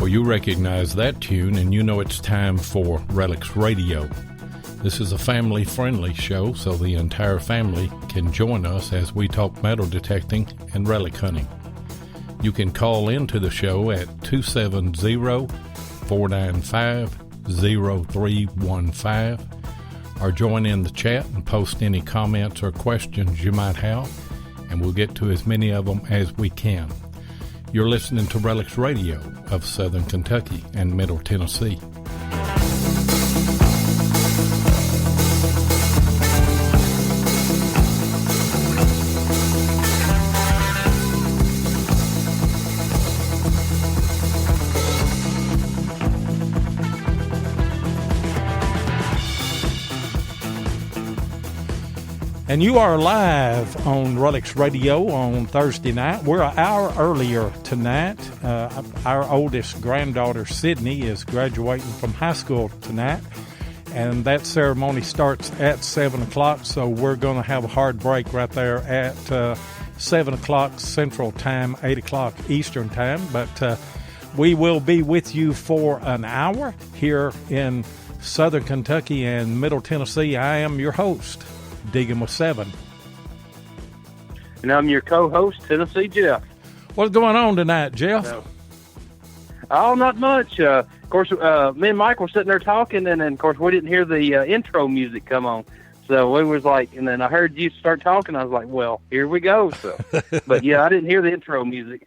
You recognize that tune, and you know it's time for Relics Radio. This is a family-friendly show, so the entire family can join us as we talk metal detecting and relic hunting. You can call into the show at 270-495-0315 or join in the chat and post any comments or questions you might have, and we'll get to as many of them as we can. You're listening to Relics Radio of Southern Kentucky and Middle Tennessee. And you are live on Relics Radio on Thursday night. We're an hour earlier tonight. Our oldest granddaughter, Sydney, is graduating from high school tonight. And that ceremony starts at 7 o'clock, so we're going to have a hard break right there at 7 o'clock Central Time, 8 o'clock Eastern Time. But we will be with you for an hour here in Southern Kentucky and Middle Tennessee. I am your host, Digging with 7. And I'm your co-host, Tennessee Jeff. What's going on tonight, Jeff? Oh, not much. Of course, me and Mike were sitting there talking, and then, of course, we didn't hear the intro music come on. So we was like, and then I heard you start talking. I was like, well, here we go. So, but yeah, I didn't hear the intro music.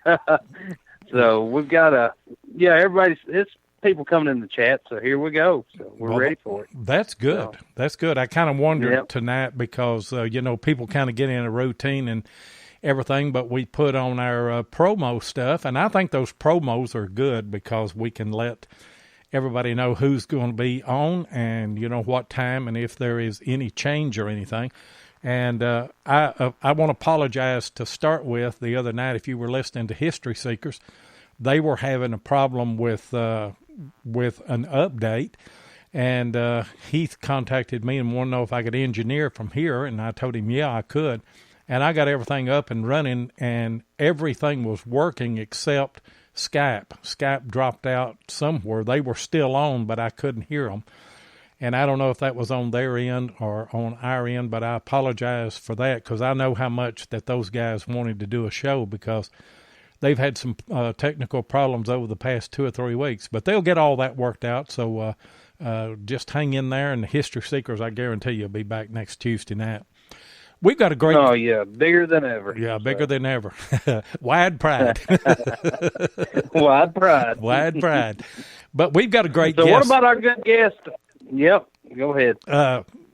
So we've got it's people coming in the chat, so here we go. So we're ready for it. That's good. So, that's good. I kind of wondered tonight because, people kind of get in a routine and everything, but we put on our promo stuff, and I think those promos are good because we can let everybody know who's going to be on and, what time and if there is any change or anything. And I want to apologize to start with. The other night, if you were listening to History Seekers, they were having a problem with an update, and Heath contacted me and wanted to know if I could engineer from here, and I told him, yeah, I could, and I got everything up and running, and everything was working except Skype. Skype dropped out somewhere. They were still on, but I couldn't hear them, and I don't know if that was on their end or on our end, but I apologize for that because I know how much that those guys wanted to do a show because they've had some technical problems over the past 2 or 3 weeks, but they'll get all that worked out. So just hang in there, and the History Seekers, I guarantee you, will be back next Tuesday night. We've got a great... Oh, yeah, bigger than ever. Yeah, bigger than ever. Wide pride. Wide pride. Wide pride. But we've got a great guest. So what about our good guest? Yep, go ahead.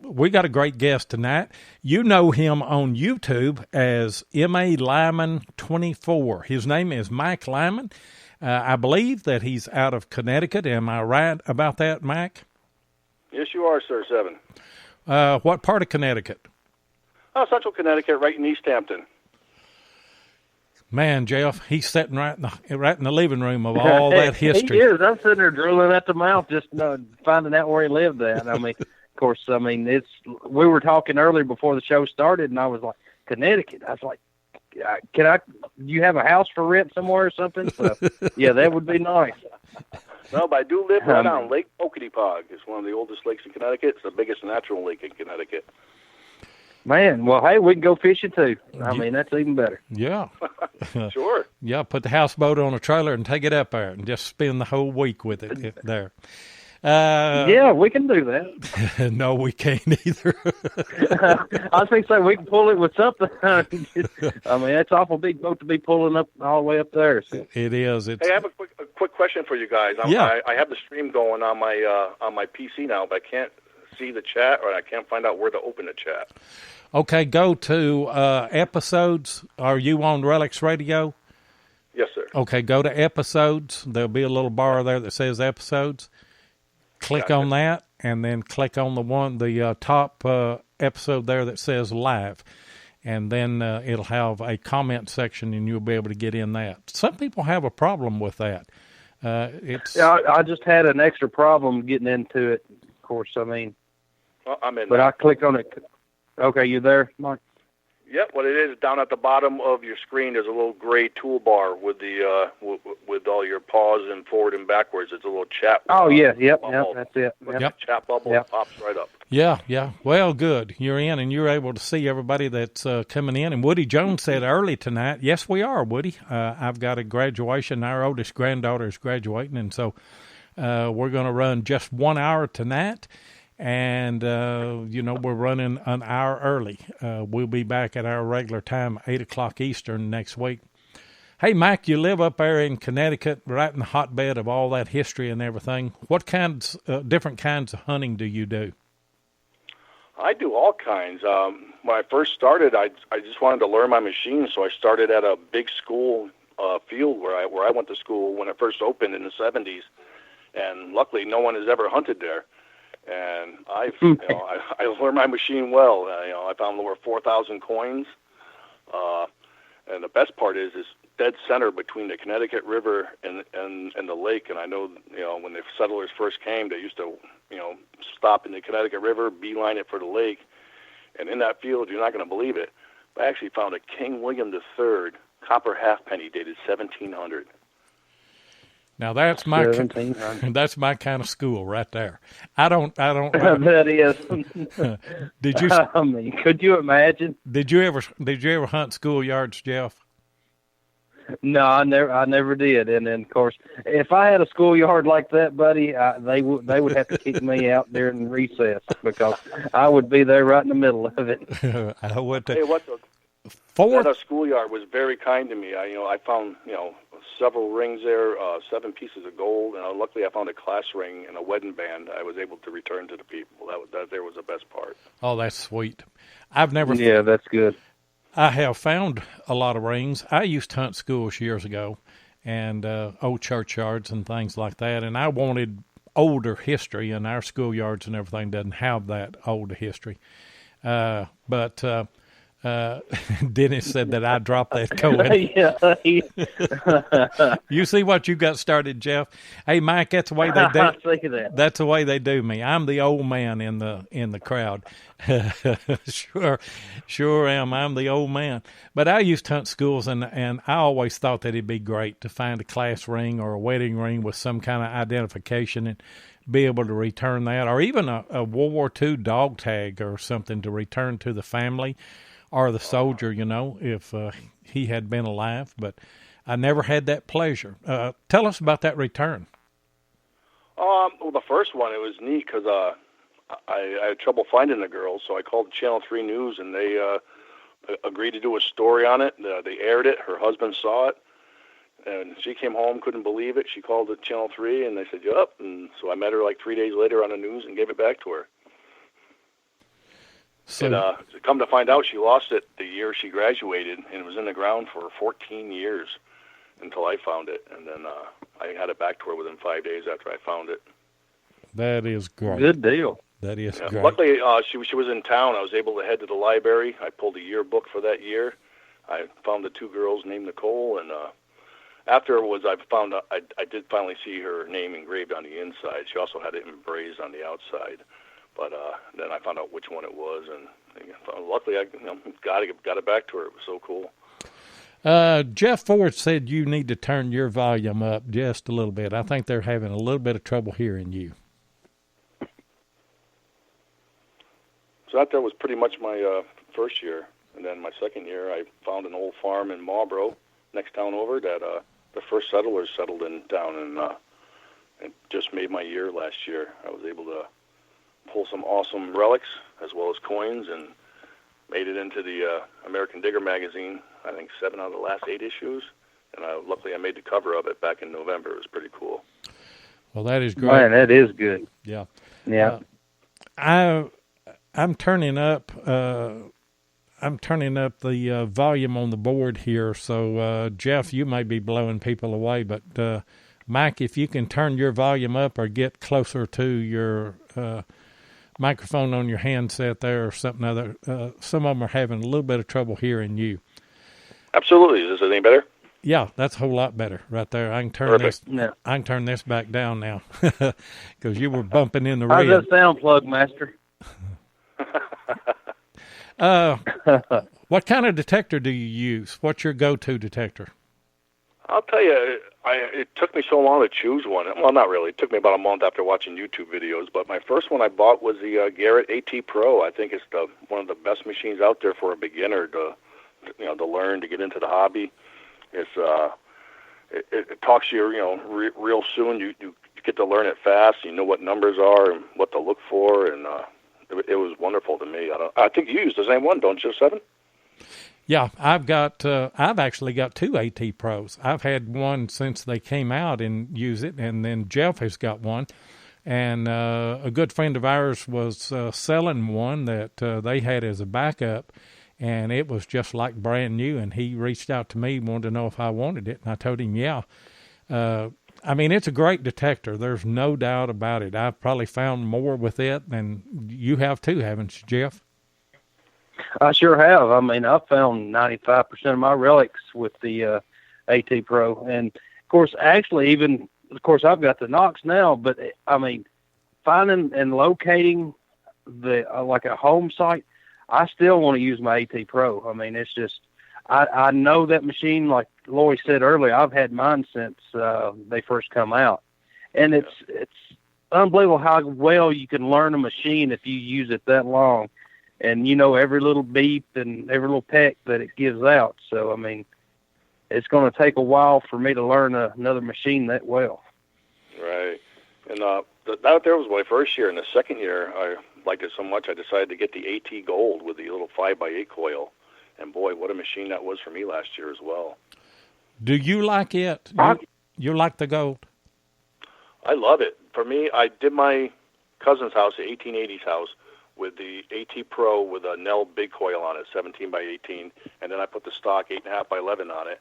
We got a great guest tonight. You know him on YouTube as M.A. Lyman 24. His name is Mike Lyman. I believe that he's out of Connecticut. Am I right about that, Mike? Yes, you are, sir, 7. What part of Connecticut? Central Connecticut, right in East Hampton. Man, Jeff, he's sitting right in the living room of all that history. He is. I'm sitting there drooling at the mouth, just finding out where he lived at. I mean, of course, we were talking earlier before the show started, and I was like, Connecticut. I was like, do you have a house for rent somewhere or something? So, yeah, that would be nice. No, but I do live right on Lake Okeechobee. It's one of the oldest lakes in Connecticut. It's the biggest natural lake in Connecticut. Man, well, hey, we can go fishing too. I mean, that's even better. Yeah. Sure. Yeah, put the houseboat on a trailer and take it up there and just spend the whole week with it there. Yeah, we can do that. No, we can't either. I think so. We can pull it with something. I mean, that's an awful big boat to be pulling up all the way up there. So. It is. Hey, I have a quick question for you guys. I have the stream going on my PC now, but I can't see the chat, or I can't find out where to open the chat. Okay, go to episodes. Are you on Relics Radio? Yes, sir. Okay, go to episodes. There'll be a little bar there that says episodes. click on that, and then click on the top episode there that says live. And then it'll have a comment section, and you'll be able to get in that. Some people have a problem with that. I just had an extra problem getting into it. Of course, I mean, well, I'm in. But I clicked on it. Okay, you there, Mike? Yep. What it is, down at the bottom of your screen, there's a little gray toolbar with the with all your pause and forward and backwards. It's a little chat. Oh yeah, yep, that's it. Yep. Chat bubble pops right up. Yeah. Well, good. You're in, and you're able to see everybody that's coming in. And Woody Jones said early tonight, yes, we are, Woody. I've got a graduation. Our oldest granddaughter is graduating, and so we're going to run just 1 hour tonight. And, we're running an hour early. We'll be back at our regular time, 8 o'clock Eastern next week. Hey, Mike, you live up there in Connecticut, right in the hotbed of all that history and everything. What different kinds of hunting do you do? I do all kinds. When I first started, I just wanted to learn my machine, so I started at a big school field where I went to school when it first opened in the 70s, and luckily no one has ever hunted there. And I learned my machine well. I found over 4,000 coins, and the best part is dead center between the Connecticut River and the lake. And I know when the settlers first came, they used to stop in the Connecticut River, beeline it for the lake, and in that field, you're not going to believe it, I actually found a King William III copper halfpenny dated 1700. Now that's my kind of school right there. I don't. That is. Did you? I mean, could you imagine? Did you ever hunt schoolyards, Jeff? No, I never did. And then, of course, if I had a schoolyard like that, buddy, they would have to kick me out during recess because I would be there right in the middle of it. I would. Hey, that schoolyard was very kind to me. I found several rings there, 7 pieces of gold, and luckily I found a class ring and a wedding band I was able to return to the people. That there was the best part. Oh, that's sweet. I've never. Yeah, that's good. I have found a lot of rings. I used to hunt schools years ago and old churchyards and things like that, and I wanted older history, and our schoolyards and everything doesn't have that older history. But Dennis said that I dropped that coin. You see what you got started, Jeff? Hey, Mike, that's the way they do. I see that. That's the way they do me. I'm the old man in the crowd. Sure am. I'm the old man. But I used to hunt schools, and I always thought that it'd be great to find a class ring or a wedding ring with some kind of identification and be able to return that, or even a World War II dog tag or something to return to the family or the soldier, if he had been alive. But I never had that pleasure. Tell us about that return. Well, the first one, it was neat because I had trouble finding the girl, so I called Channel 3 News, and they agreed to do a story on it. They aired it. Her husband saw it, and she came home, couldn't believe it. She called it Channel 3, and they said, yup. And so I met her like 3 days later on the news and gave it back to her. So, to come to find out, she lost it the year she graduated, and it was in the ground for 14 years until I found it. And then I had it back to her within 5 days after I found it. That is great. Good deal. That is great. Luckily, she was in town. I was able to head to the library. I pulled a yearbook for that year. I found the 2 girls named Nicole, and afterwards I found out, I did finally see her name engraved on the inside. She also had it embraced on the outside. But then I found out which one it was, and luckily I got it back to her. It was so cool. Jeff Ford said you need to turn your volume up just a little bit. I think they're having a little bit of trouble hearing you. So that was pretty much my first year. And then my second year, I found an old farm in Marlboro, next town over, that the first settlers settled in down, and just made my year last year. I was able to pull some awesome relics as well as coins, and made it into the American Digger magazine, I think 7 out of the last 8 issues. And luckily I made the cover of it back in November. It was pretty cool. Well, that is great. Man, that is good. Yeah. Yeah. I'm turning up the volume on the board here. So, Jeff, you may be blowing people away, but Mike, if you can turn your volume up or get closer to your microphone on your handset there or something other, some of them are having a little bit of trouble hearing you. Absolutely. Is this any better? Yeah, that's a whole lot better right there. I can turn Perfect. this. Yeah. I can turn this back down now because you were bumping in the red. red. How's that sound plug, Master? What kind of detector do you use? What's your go-to detector? I'll tell you, it took me so long to choose one. Well, not really. It took me about a month after watching YouTube videos. But my first one I bought was the Garrett AT Pro. I think it's one of the best machines out there for a beginner to learn, to get into the hobby. It's it talks to you, real soon. You get to learn it fast. You know what numbers are and what to look for, and it was wonderful to me. I think you use the same one, don't you, Seven? Yeah, I've actually got two AT Pros. I've had one since they came out and use it, and then Jeff has got one. And a good friend of ours was selling one that they had as a backup, and it was just like brand new. And he reached out to me, wanted to know if I wanted it, and I told him, yeah. I mean, it's a great detector. There's no doubt about it. I've probably found more with it than you have too, haven't you, Jeff? I sure have. I mean, I've found 95% of my relics with the AT Pro. And, of course, I've got the Knox now, but, I mean, finding and locating like a home site, I still want to use my AT Pro. I mean, it's just, I know that machine, like Lori said earlier, I've had mine since they first come out. And it's unbelievable how well you can learn a machine if you use it that long. And every little beep and every little peck that it gives out. So, I mean, it's going to take a while for me to learn another machine that well. Right. And that there was my first year. In the second year, I liked it so much, I decided to get the AT Gold with the little 5x8 coil. And, boy, what a machine that was for me last year as well. Do you like it? You like the Gold? I love it. For me, I did my cousin's house, the 1880s house, with the AT Pro with a Nell big coil on it, 17 by 18, and then I put the stock 8.5 by 11 on it,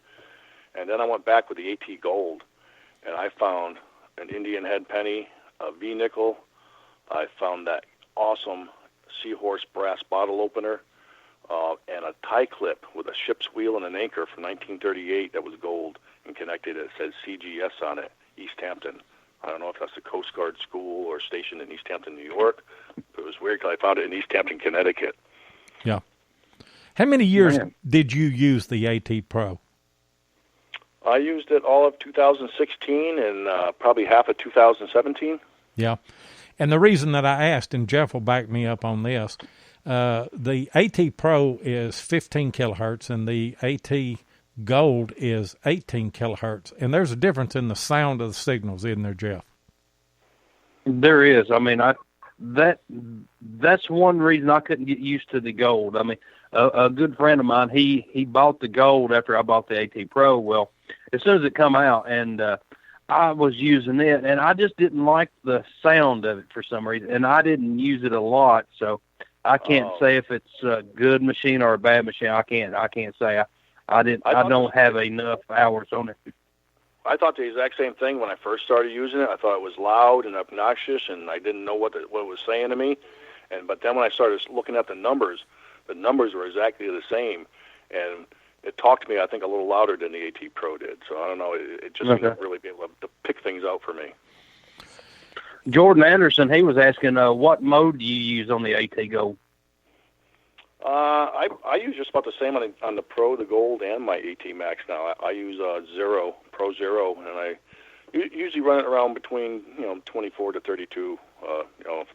and then I went back with the AT Gold, and I found an Indian head penny, a V-nickel, I found that awesome Seahorse brass bottle opener, and a tie clip with a ship's wheel and an anchor from 1938 that was gold and connected. It said CGS on it, East Hampton. I don't know if that's the Coast Guard school or station in East Hampton, New York. It was weird because I found it in East Hampton, Connecticut. Yeah. How many years did you use the AT Pro? I used it all of 2016 and probably half of 2017. Yeah. And the reason that I asked, and Jeff will back me up on this, the AT Pro is 15 kilohertz and the AT Gold is 18 kilohertz, and there's a difference in the sound of the signals, isn't there, Jeff? There is. I mean, that's one reason I couldn't get used to the Gold. I mean, a good friend of mine, he bought the Gold after I bought the AT Pro. Well, as soon as it come out, and I was using it, and I just didn't like the sound of it for some reason, and I didn't use it a lot, so I can't say if it's a good machine or a bad machine. I can't say. I don't have enough hours on it. I thought the exact same thing when I first started using it. I thought it was loud and obnoxious, and I didn't know what it was saying to me. But then when I started looking at the numbers were exactly the same, and it talked to me, I think, a little louder than the AT Pro did. So I don't know. It just didn't really be able to pick things out for me. Jordan Anderson, he was asking, what mode do you use on the AT Gold? I use just about the same on the Pro, the Gold, and my AT Max now. I use Zero, Pro Zero, and I usually run it around between 24 to 32, for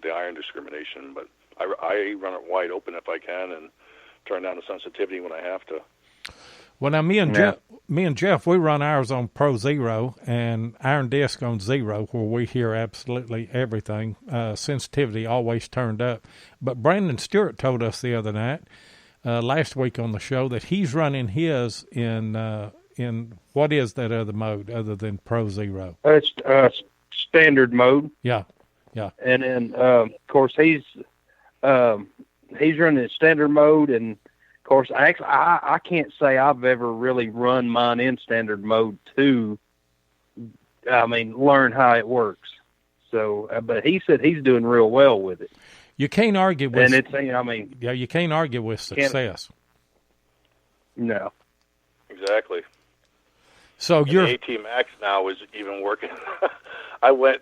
the iron discrimination. But I run it wide open if I can, and turn down the sensitivity when I have to. Well, now me and Jeff, we run ours on Pro Zero and Iron Disc on Zero, where we hear absolutely everything. Sensitivity always turned up. But Brandon Stewart told us the other night, last week on the show, that he's running his in what is that other mode other than Pro Zero? It's standard mode. Yeah. And then of course he's running standard mode, and of course, I can't say I've ever really run mine in standard mode too learn how it works. So, but he said he's doing real well with it. You can't argue with, and it's, yeah, you can't argue with success. No. Exactly. So and the AT Max now is even working. I went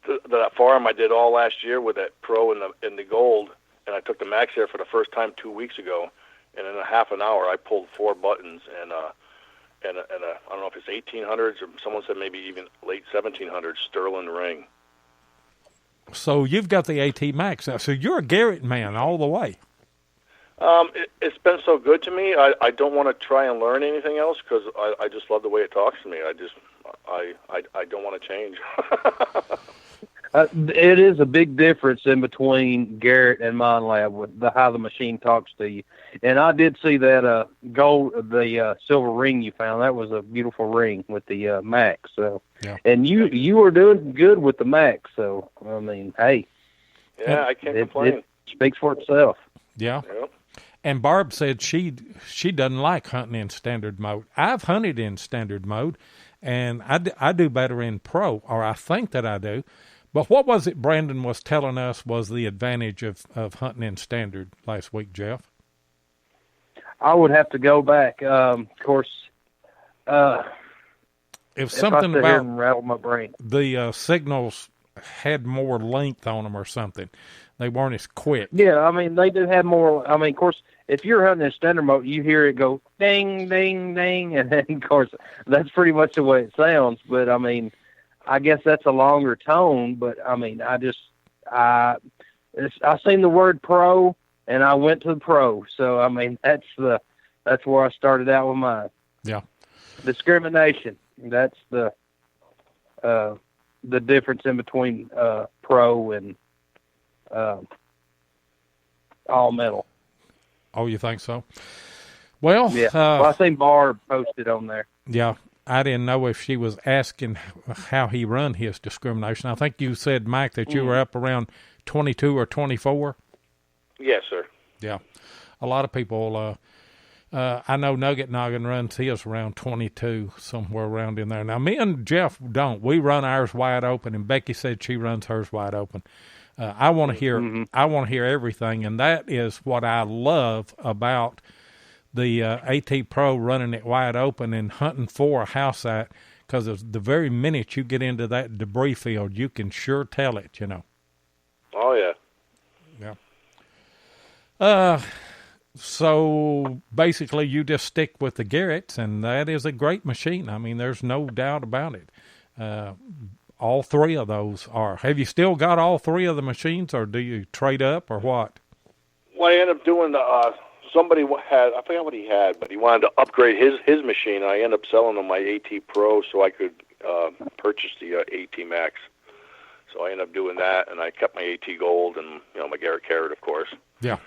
to that farm I did all last year with that Pro in the gold, and I took the Max there for the first time 2 weeks ago, and in a half an hour I pulled 4 buttons and a I don't know if it's 1800s or someone said maybe even late 1700s Sterling ring. So you've got the AT Max now. So you're a Garrett man all the way. It's been so good to me. I don't want to try and learn anything else because I just love the way it talks to me. I don't want to change. It is a big difference in between Garrett and Monlab with how the machine talks to you. And I did see that the silver ring you found. That was a beautiful ring with the Max. So, yeah. And you were doing good with the Max. So I mean, hey, yeah, I can't complain. It speaks for itself. Yeah. Yep. And Barb said she doesn't like hunting in standard mode. I've hunted in standard mode, and I do better in pro, or I think that I do. But what was it Brandon was telling us was the advantage of hunting in standard last week, Jeff? I would have to go back. Of course, if something about and rattle my brain. The signals had more length on them or something. They weren't as quick. Yeah, I mean, they do have more. I mean, of course, if you're hunting in standard mode, you hear it go ding, ding, ding, and then, of course, that's pretty much the way it sounds. But, I mean, I guess that's a longer tone, but, I mean, I seen the word pro, and I went to the pro. So, I mean, that's where I started out with mine. Yeah. Discrimination. That's the difference in between pro and all metal. Oh, you think so? Well, yeah. I seen Barb posted on there. Yeah, I didn't know if she was asking how he run his discrimination. I think you said, Mike, that you were up around 22 or 24. Yes, sir. Yeah, a lot of people. I know Nugget Noggin runs his around 22, somewhere around in there. Now, me and Jeff don't. We run ours wide open, and Becky said she runs hers wide open. I want to hear. Mm-hmm. I want to hear everything, and that is what I love about the AT Pro running it wide open and hunting for a house site. Because the very minute you get into that debris field, you can sure tell it. You know. Oh yeah. Yeah. So basically, you just stick with the Garretts, and that is a great machine. I mean, there's no doubt about it. All three of those are. Have you still got all three of the machines, or do you trade up, or what? Well, I ended up doing somebody had, I forgot what he had, but he wanted to upgrade his machine. I ended up selling him my AT Pro so I could purchase the AT Max. So I ended up doing that, and I kept my AT Gold and my Garrett Carrot, of course. Yeah.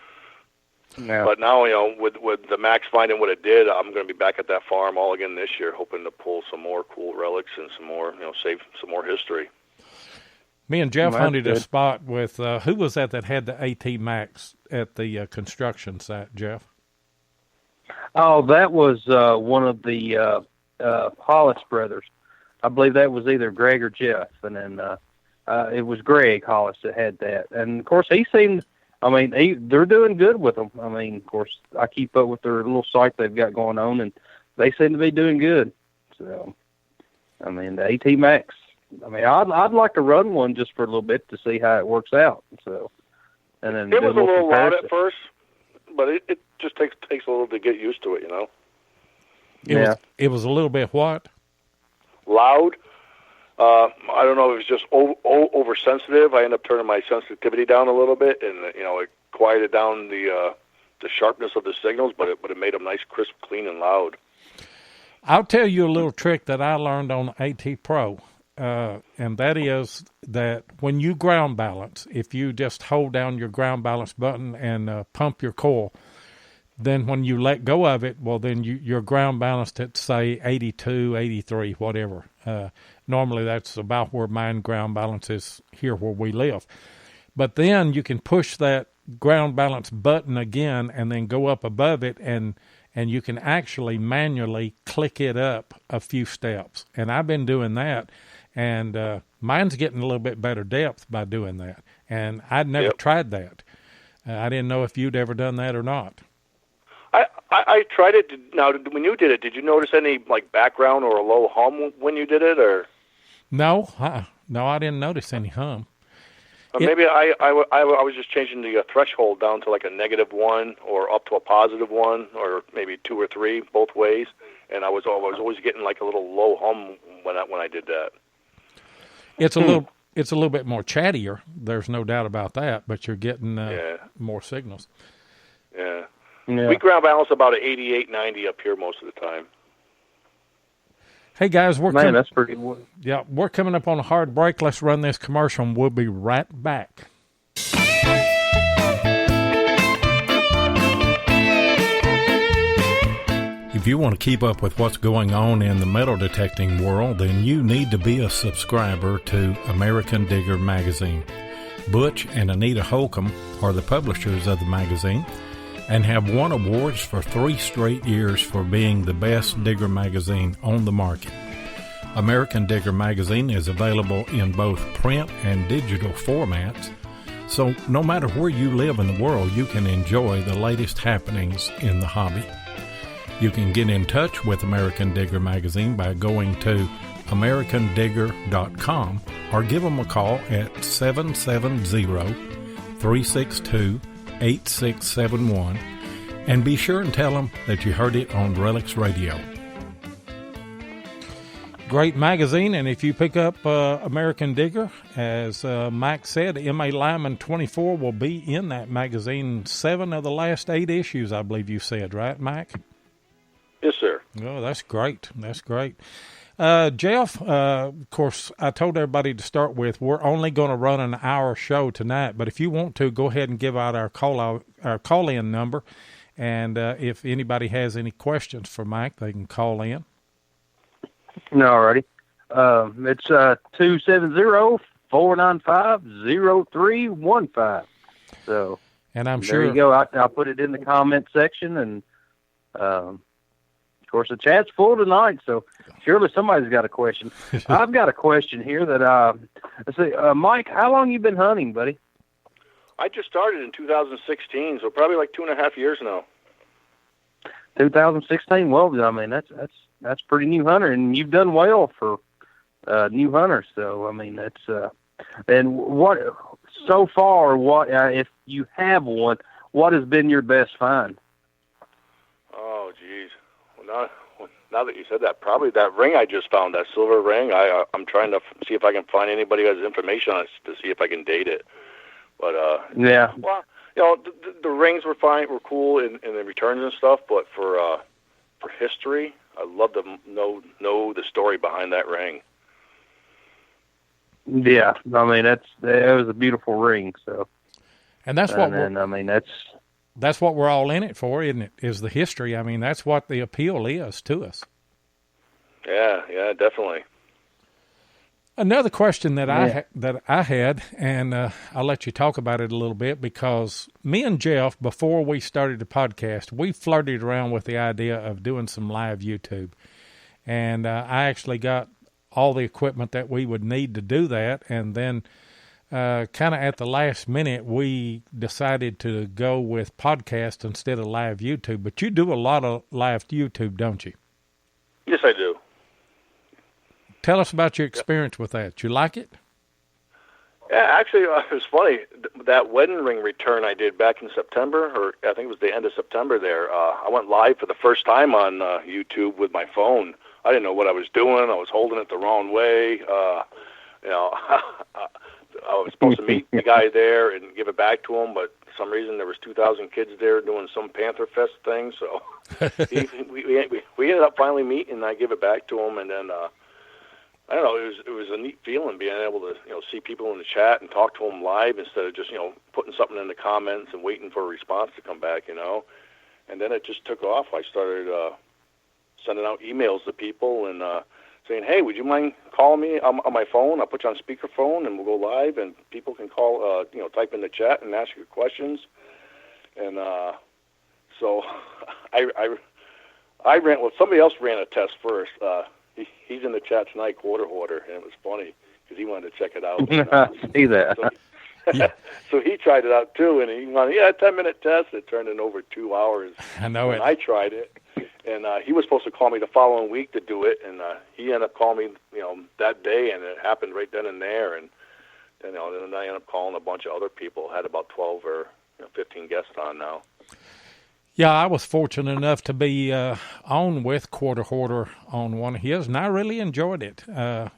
Yeah. But now, with the Max finding what it did, I'm going to be back at that farm all again this year, hoping to pull some more cool relics and some more, save some more history. Me and Jeff hunted a spot with, who was that had the AT Max at the construction site, Jeff? Oh, that was one of the Hollis brothers. I believe that was either Greg or Jeff, and then it was Greg Hollis that had that. And, of course, he seemed... I mean, they're doing good with them. I mean, of course, I keep up with their little site they've got going on, and they seem to be doing good. So, I mean, the AT Max. I mean, I'd like to run one just for a little bit to see how it works out. So, and then it was a little loud at first, but it just takes a little to get used to it, It was a little bit what? Loud. I don't know if it was just oversensitive. I ended up turning my sensitivity down a little bit, and it quieted down the sharpness of the signals, but it made them nice, crisp, clean, and loud. I'll tell you a little trick that I learned on AT Pro, and that is that when you ground balance, if you just hold down your ground balance button and pump your coil, then when you let go of it, well, then you're ground balanced at, say, 82, 83, whatever. Normally that's about where mine ground balance is here where we live. But then you can push that ground balance button again and then go up above it, and you can actually manually click it up a few steps. And I've been doing that, And mine's getting a little bit better depth by doing that. And I'd never tried that. I didn't know if you'd ever done that or not. I tried it. Now, when you did it, did you notice any like background or a low hum when you did it, or? No, no, I didn't notice any hum. Maybe I was just changing the threshold down to like a -1 or up to a +1, or maybe 2 or 3 both ways, and I was always getting like a little low hum when I did that. It's a little bit more chattier. There's no doubt about that, but you're getting more signals. Yeah. We ground balance about an 88, 90 up here most of the time. Hey guys, that's pretty. Yeah, we're coming up on a hard break. Let's run this commercial, and we'll be right back. If you want to keep up with what's going on in the metal detecting world, then you need to be a subscriber to American Digger magazine. Butch and Anita Holcomb are the publishers of the magazine and have won awards for 3 straight years for being the best digger magazine on the market. American Digger magazine is available in both print and digital formats, so no matter where you live in the world, you can enjoy the latest happenings in the hobby. You can get in touch with American Digger magazine by going to americandigger.com or give them a call at 770-362-8671, and be sure and tell them that you heard it on Relics Radio. Great magazine, and if you pick up American Digger, as Mike said, M.A. Lyman 24 will be in that magazine 7 of the last 8 issues, I believe you said, right, Mike? Yes, sir. Oh, that's great. That's great. Jeff, of course, I told everybody to start with, we're only going to run an hour show tonight, but if you want to, go ahead and give out our call-in number, and if anybody has any questions for Mike, they can call in. Alrighty. It's 270-495-0315. So, and I'm sure there you go. I'll put it in the comment section, and of course, the chat's full tonight, so surely somebody's got a question. I've got a question here that, let's see, Mike, how long you been hunting, buddy? I just started in 2016, so probably like 2.5 years now. 2016. Well, I mean, that's pretty new hunter, and you've done well for new hunter. So, I mean, that's and what so far, what if you have one, what has been your best find? Oh, geez. Well, now that you said that, probably that ring I just found, that silver ring. I'm trying to see if I can find anybody who has information on it to see if I can date it. But yeah. Well, you know, the rings were fine, were cool in the returns and stuff. But for history, I'd love to know the story behind that ring. Yeah, I mean it was a beautiful ring. So, and that's what that's what we're all in it for, isn't it? Is the history. I mean, that's what the appeal is to us. Yeah, definitely. Another question that I had, and I'll let you talk about it a little bit, because me and Jeff, before we started the podcast, we flirted around with the idea of doing some live YouTube. And I actually got all the equipment that we would need to do that, and then kind of at the last minute, we decided to go with podcast instead of live YouTube. But you do a lot of live YouTube, don't you? Yes, I do. Tell us about your experience with that. You like it? Yeah, actually, it was funny. That wedding ring return I did back in September, or I think it was the end of September there, I went live for the first time on YouTube with my phone. I didn't know what I was doing. I was holding it the wrong way. I was supposed to meet the guy there and give it back to him, but for some reason there was 2,000 kids there doing some Panther Fest thing, so we ended up finally meeting, and I give it back to him, and then I don't know, it was a neat feeling being able to, see people in the chat and talk to them live instead of just, putting something in the comments and waiting for a response to come back, And then it just took off. I started sending out emails to people and saying, hey, would you mind calling me on my phone? I'll put you on speakerphone and we'll go live, and people can call, type in the chat and ask your questions. And so I ran, somebody else ran a test first. He's in the chat tonight, Quarter Hoarder, and it was funny because he wanted to check it out. I see that. So he tried it out too, and he wanted, 10-minute test. It turned in over 2 hours. I know it. I tried it, and he was supposed to call me the following week to do it, and he ended up calling me, that day, and it happened right then and there, and then I ended up calling a bunch of other people. Had about 12 or 15 guests on now. Yeah, I was fortunate enough to be on with Quarter Hoarder on one of his, and I really enjoyed it.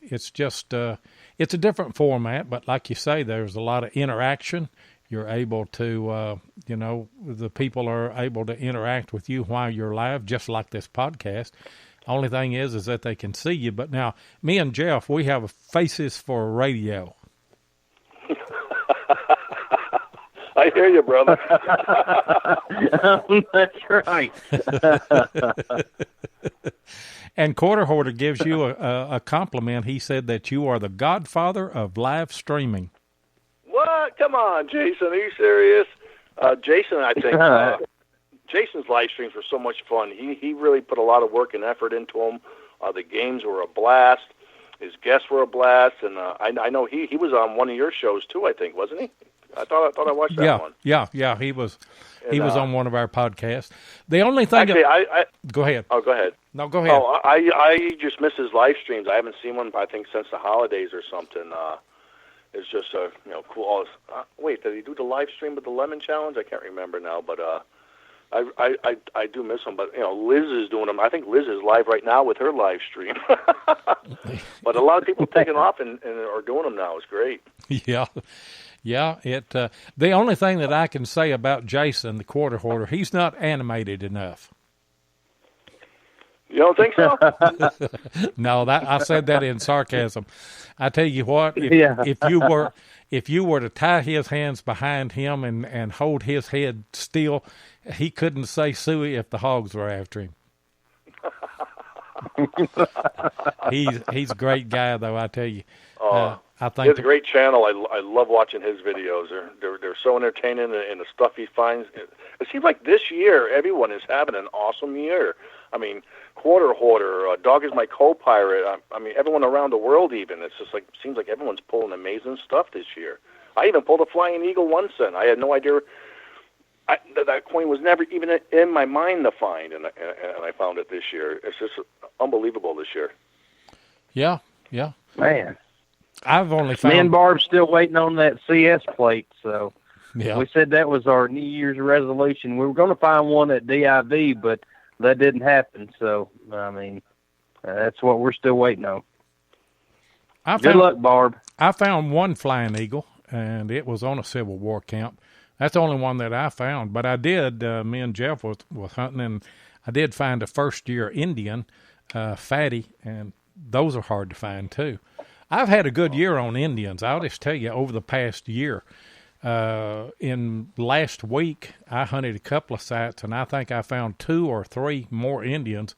It's just it's a different format, but like you say, there's a lot of interaction. You're able to, the people are able to interact with you while you're live, just like this podcast. Only thing is that they can see you. But now, me and Jeff, we have faces for radio. I hear you, brother. That's right. And Quarter Hoarder gives you a compliment. He said that you are the godfather of live streaming. What? Come on, Jason. Are you serious? Jason, I think Jason's live streams were so much fun. He really put a lot of work and effort into them. The games were a blast. His guests were a blast, and I know he was on one of your shows too. I think, wasn't he? I thought I watched that one. Yeah. He was on one of our podcasts. The only thing actually, go ahead. Oh, go ahead. No, go ahead. Oh, I just miss his live streams. I haven't seen one, I think, since the holidays or something. It's just cool. Wait, did he do the live stream with the Lemon Challenge? I can't remember now, but I do miss him. But Liz is doing them. I think Liz is live right now with her live stream. But a lot of people taking off and are doing them now. It's great. Yeah, the only thing that I can say about Jason, the Quarter Hoarder, he's not animated enough. You don't think so? No, I said that in sarcasm. I tell you what, if you were to tie his hands behind him and hold his head still, he couldn't say suey if the hogs were after him. He's a great guy, though. I tell you. I think he has a great channel. I love watching his videos. They're so entertaining, and the stuff he finds. It seems like this year everyone is having an awesome year. I mean, Quarter Hoarder, Dog is my co-pirate. I mean, everyone around the world even. It's just seems like everyone's pulling amazing stuff this year. I even pulled a Flying Eagle one cent. I had no idea. That coin was never even in my mind to find, and I found it this year. It's just unbelievable this year. Yeah. Man. I've only found... Me and Barb's still waiting on that CS plate, so yeah. We said that was our New Year's resolution. We were going to find one at DIV, but that didn't happen, so, I mean, that's what we're still waiting on. Good luck, Barb. I found one Flying Eagle, and it was on a Civil War camp. That's the only one that I found, but I did, me and Jeff was hunting, and I did find a first-year Indian, fatty, and those are hard to find, too. I've had a good year on Indians. I'll just tell you, over the past year, in last week, I hunted a couple of sites, and I think I found 2 or 3 more Indians,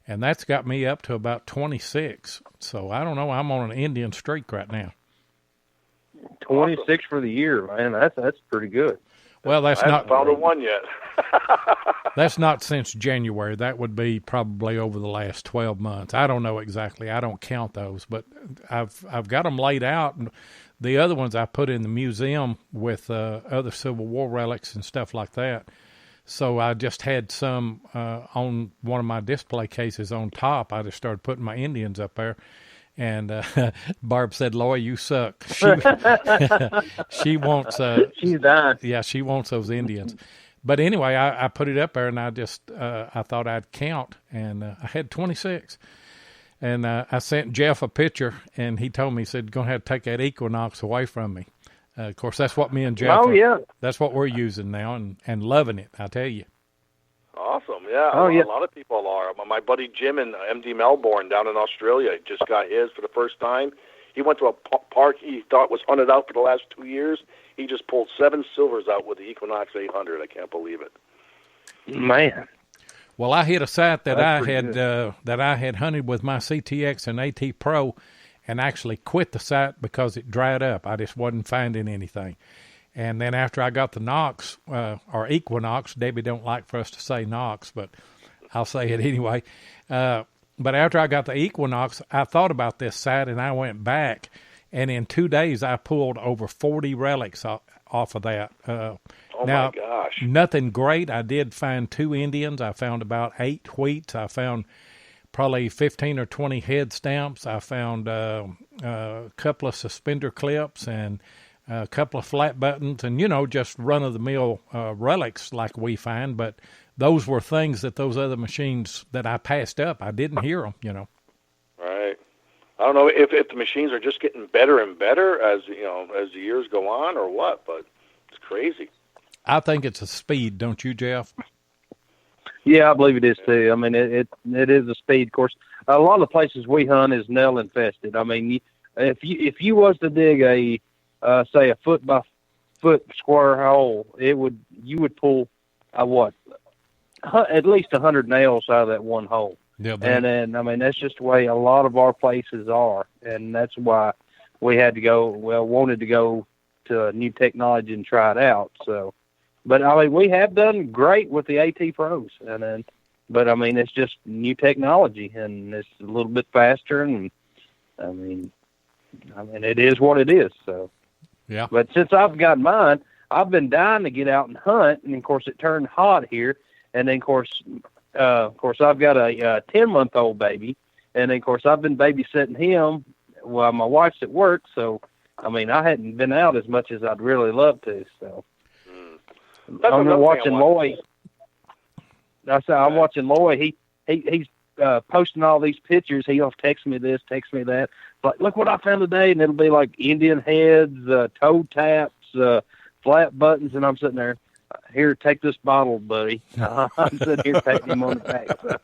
and that's got me up to about 26. So I don't know. I'm on an Indian streak right now. 26 for the year, man. That's pretty good. Well, I haven't found one yet. That's not since January. That would be probably over the last 12 months. I don't know exactly. I don't count those, but I've got them laid out. And the other ones I put in the museum with other Civil War relics and stuff like that. So I just had some on one of my display cases on top. I just started putting my Indians up there. And Barb said, "Loy, you suck." She wants. She's dying. Yeah, she wants those Indians. But anyway, I put it up there, and I thought I'd count, and I had 26. And I sent Jeff a picture, and he told me, he said, "You're gonna have to take that Equinox away from me." Of course, that's what me and Jeff. Oh, yeah. That's what we're using now, and loving it. I tell you. Awesome, yeah. Oh, yeah. A lot of people are. My buddy Jim in MD Melbourne down in Australia just got his for the first time. He went to a park he thought was hunted out for the last 2 years. He just pulled 7 silvers out with the Equinox 800. I can't believe it. Man. Well, I hit a site that I had hunted with my CTX and AT Pro, and actually quit the site because it dried up. I just wasn't finding anything. And then after I got the Knox, or Equinox, Debbie don't like for us to say Knox, but I'll say it anyway. But after I got the Equinox, I thought about this site, and I went back, and in 2 days I pulled over 40 relics off of that. Oh now, my gosh! Nothing great. I did find 2 Indians. I found about 8 wheats. I found probably 15 or 20 head stamps. I found a couple of suspender clips and a couple of flat buttons, and just run-of-the-mill relics like we find. But those were things that those other machines that I passed up, I didn't hear them. Right. I don't know if the machines are just getting better and better as as the years go on, or what. But it's crazy. I think it's a speed, don't you, Jeff? Yeah, I believe it is too. I mean, it is a speed. Of course, a lot of the places we hunt is nail infested. I mean, if you was to dig a say a foot by foot square hole, you would pull at least 100 nails out of that one hole. Yeah, and then I mean that's just the way a lot of our places are, and that's why we wanted to go to new technology and try it out. So. But I mean, we have done great with the AT Pros, but I mean, it's just new technology, and it's a little bit faster, and I mean, it is what it is. So, yeah. But since I've got mine, I've been dying to get out and hunt, and of course, it turned hot here, and then of course, I've got a 10-month-old baby, and then of course, I've been babysitting him while my wife's at work. So, I mean, I hadn't been out as much as I'd really love to. So. I'm watching Lloyd. I'm watching Lloyd. He's posting all these pictures. He'll text me this, text me that. Like, look what I found today, and it'll be like Indian heads, toe taps, flat buttons, and I'm sitting there. Here, take this bottle, buddy. I'm sitting here patting him on the back. So.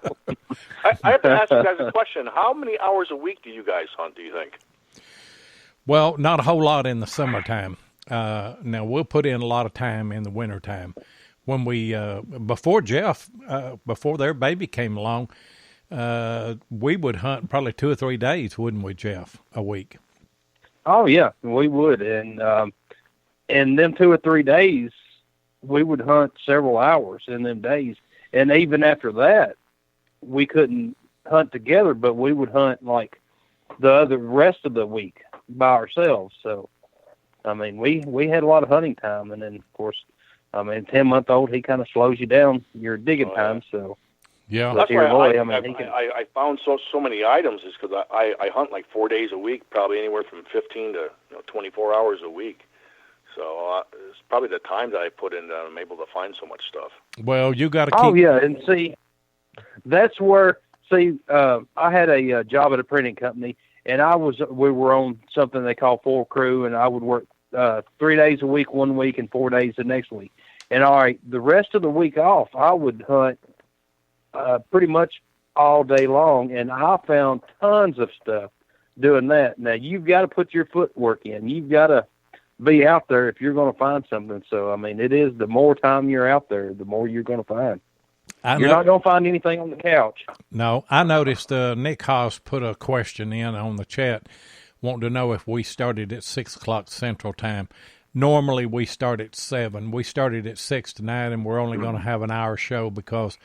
I have to ask you guys a question. How many hours a week do you guys hunt, do you think? Well, not a whole lot in the summertime. Now we'll put in a lot of time in the wintertime. When we before their baby came along, we would hunt probably 2 or 3 days, wouldn't we, Jeff? A week. Oh yeah, we would, and them 2 or 3 days, we would hunt several hours in them days, and even after that, we couldn't hunt together, but we would hunt like the rest of the week by ourselves. So. I mean, we had a lot of hunting time, and then, of course, 10-month-old, he kind of slows you down your digging time, so. Yeah. That's why I found so many items is because I hunt like 4 days a week, probably anywhere from 15 to 24 hours a week. So it's probably the time that I put in that I'm able to find so much stuff. Well, you got to keep. Oh, yeah, and see, that's where, I had a job at a printing company, and we were on something they call full crew, and I would work 3 days a week, 1 week, and 4 days the next week. And all right, the rest of the week off, I would hunt pretty much all day long, and I found tons of stuff doing that. Now, you've got to put your footwork in. You've got to be out there if you're going to find something. So, I mean, it is the more time you're out there, the more you're going to find. You're not going to find anything on the couch. No, I noticed Nick Haas put a question in on the chat, wanting to know if we started at 6 o'clock Central Time. Normally we start at 7. We started at 6 tonight, and we're only going to have an hour show because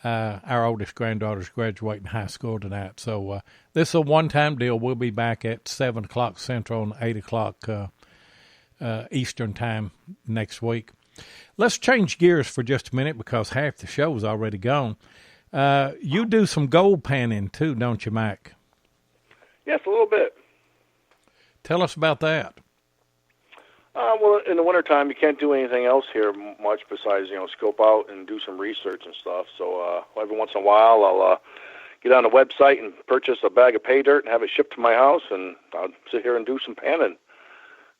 our oldest granddaughter's graduating high school tonight. So this is a one-time deal. We'll be back at 7 o'clock Central and 8 o'clock Eastern Time next week. Let's change gears for just a minute because half the show's already gone. You do some gold panning too, don't you, Mike? Yes, a little bit. Tell us about that. Well, in the wintertime, you can't do anything else here much besides, scope out and do some research and stuff. So every once in a while, I'll get on the website and purchase a bag of pay dirt and have it shipped to my house, and I'll sit here and do some panning.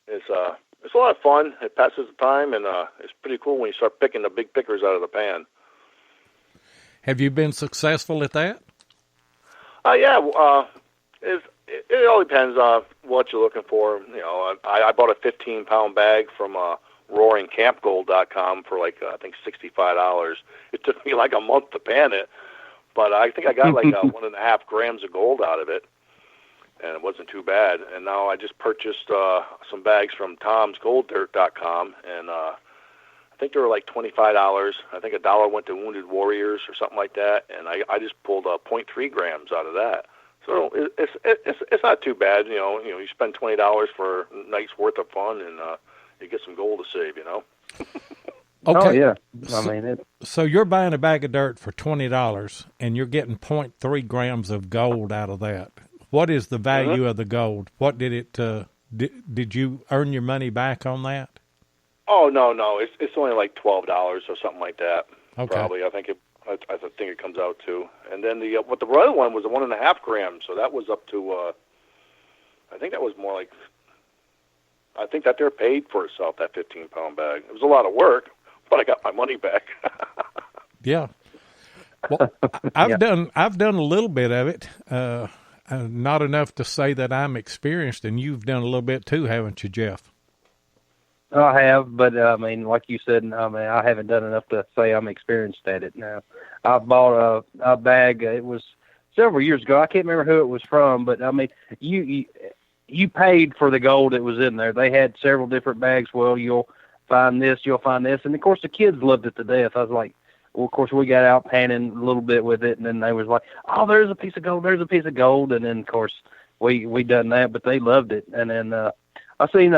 It's a lot of fun. It passes the time, and it's pretty cool when you start picking the big pickers out of the pan. Have you been successful at that? Yeah. It all depends on what you're looking for. I bought a 15-pound bag from roaringcampgold.com for I think $65. It took me like a month to pan it, but I think I got 1.5 grams of gold out of it, and it wasn't too bad. And now I just purchased some bags from tomsgolddirt.com, and I think they were like $25. I think $1 went to Wounded Warriors or something like that, and I just pulled 0.3 grams out of that. So it's not too bad, you spend $20 for a night's worth of fun, and you get some gold to save, Okay. Oh, yeah. I mean, So you're buying a bag of dirt for $20, and you're getting 0.3 grams of gold out of that. What is the value of the gold? What did it? Did you earn your money back on that? Oh no, it's only like $12 or something like that. Okay. Probably, I think it comes out to. And then the other one was 1.5 grams, so that was up to. I think that was more like. I think that they're paid for itself, that 15-pound bag. It was a lot of work, but I got my money back. Yeah. Well, I've done a little bit of it. Not enough to say that I'm experienced, and you've done a little bit too, haven't you, Jeff? I have, but I mean, like you said, I mean, I haven't done enough to say I'm experienced at it now. I bought a bag. It was several years ago. I can't remember who it was from, but I mean, you paid for the gold that was in there. They had several different bags. Well, you'll find this, and of course the kids loved it to death. I was like, well, of course we got out panning a little bit with it, and then they was like, oh, there's a piece of gold, and then of course we done that, but they loved it. And then I seen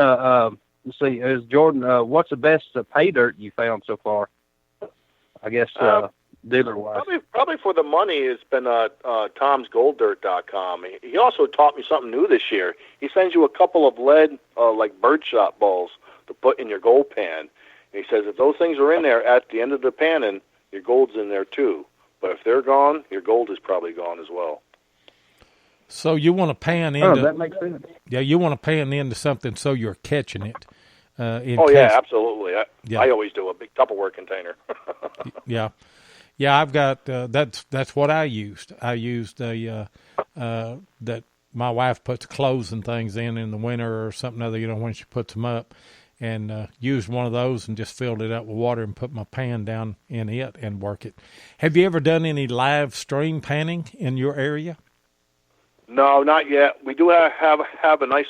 let's see, it was Jordan. What's the best pay dirt you found so far? I guess dealer wise. Probably for the money, it's been Tom'sGoldDirt.com. He also taught me something new this year. He sends you a couple of lead like birdshot balls to put in your gold pan. And he says if those things are in there at the end of the panning, your gold's in there too. But if they're gone, your gold is probably gone as well. So you want to pan into? Oh, that makes sense. Yeah, you want to pan into something so you're catching it. Yeah, absolutely. I always do a big Tupperware container. Yeah, I've got that's what I used. I used a that my wife puts clothes and things in the winter or something other. When she puts them up, and used one of those and just filled it up with water and put my pan down in it and work it. Have you ever done any live stream panning in your area? No, not yet. We do have a nice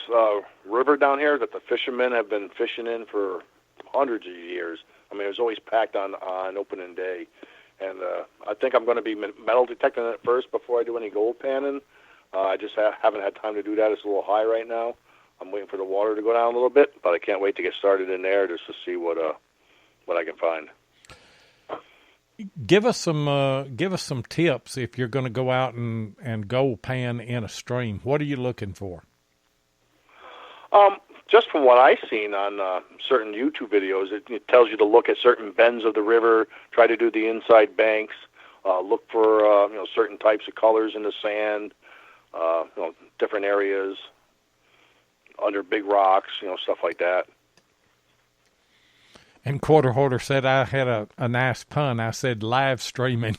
river down here that the fishermen have been fishing in for hundreds of years. I mean, it was always packed on opening day. And I think I'm going to be metal detecting it first before I do any gold panning. I just haven't had time to do that. It's a little high right now. I'm waiting for the water to go down a little bit, but I can't wait to get started in there just to see what I can find. Give us some tips if you're going to go out and gold pan in a stream. What are you looking for? Just from what I've seen on certain YouTube videos, it tells you to look at certain bends of the river, try to do the inside banks, look for certain types of colors in the sand, different areas under big rocks, stuff like that. And Quarter Hoarder said I had a nice pun. I said live streaming.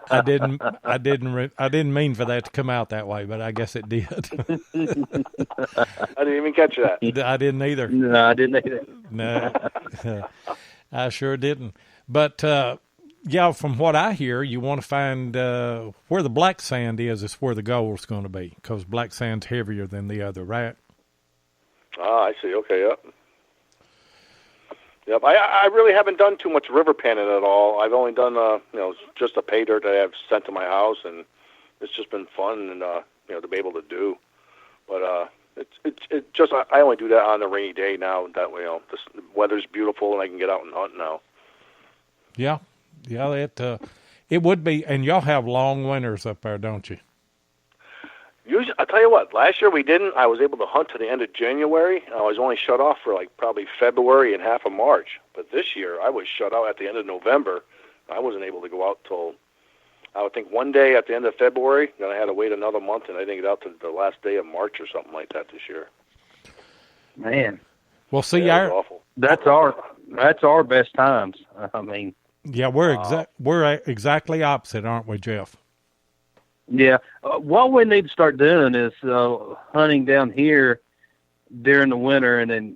I didn't mean for that to come out that way, but I guess it did. I didn't even catch that. I didn't either. No, I didn't either. No, I sure didn't. But from what I hear, you want to find where the black sand is where the gold's going to be, because black sand's heavier than the other, right? I see. Okay, yep. Yep. I really haven't done too much river panning at all. I've only done just a pay dirt that I have sent to my house, and it's just been fun and to be able to do. But it's just I only do that on a rainy day now. That way, the weather's beautiful and I can get out and hunt now. Yeah, it would be. And y'all have long winters up there, don't you? Usually, I'll tell you what, last year we didn't. I was able to hunt to the end of January. I was only shut off for probably February and half of March. But this year I was shut out at the end of November. I wasn't able to go out till, I would think, one day at the end of February. Then I had to wait another month, and I didn't get out to the last day of March or something like that this year. Man. Well, see, awful. That's our best times. I mean. Yeah, we're exactly opposite, aren't we, Jeff? Yeah. What we need to start doing is hunting down here during the winter and then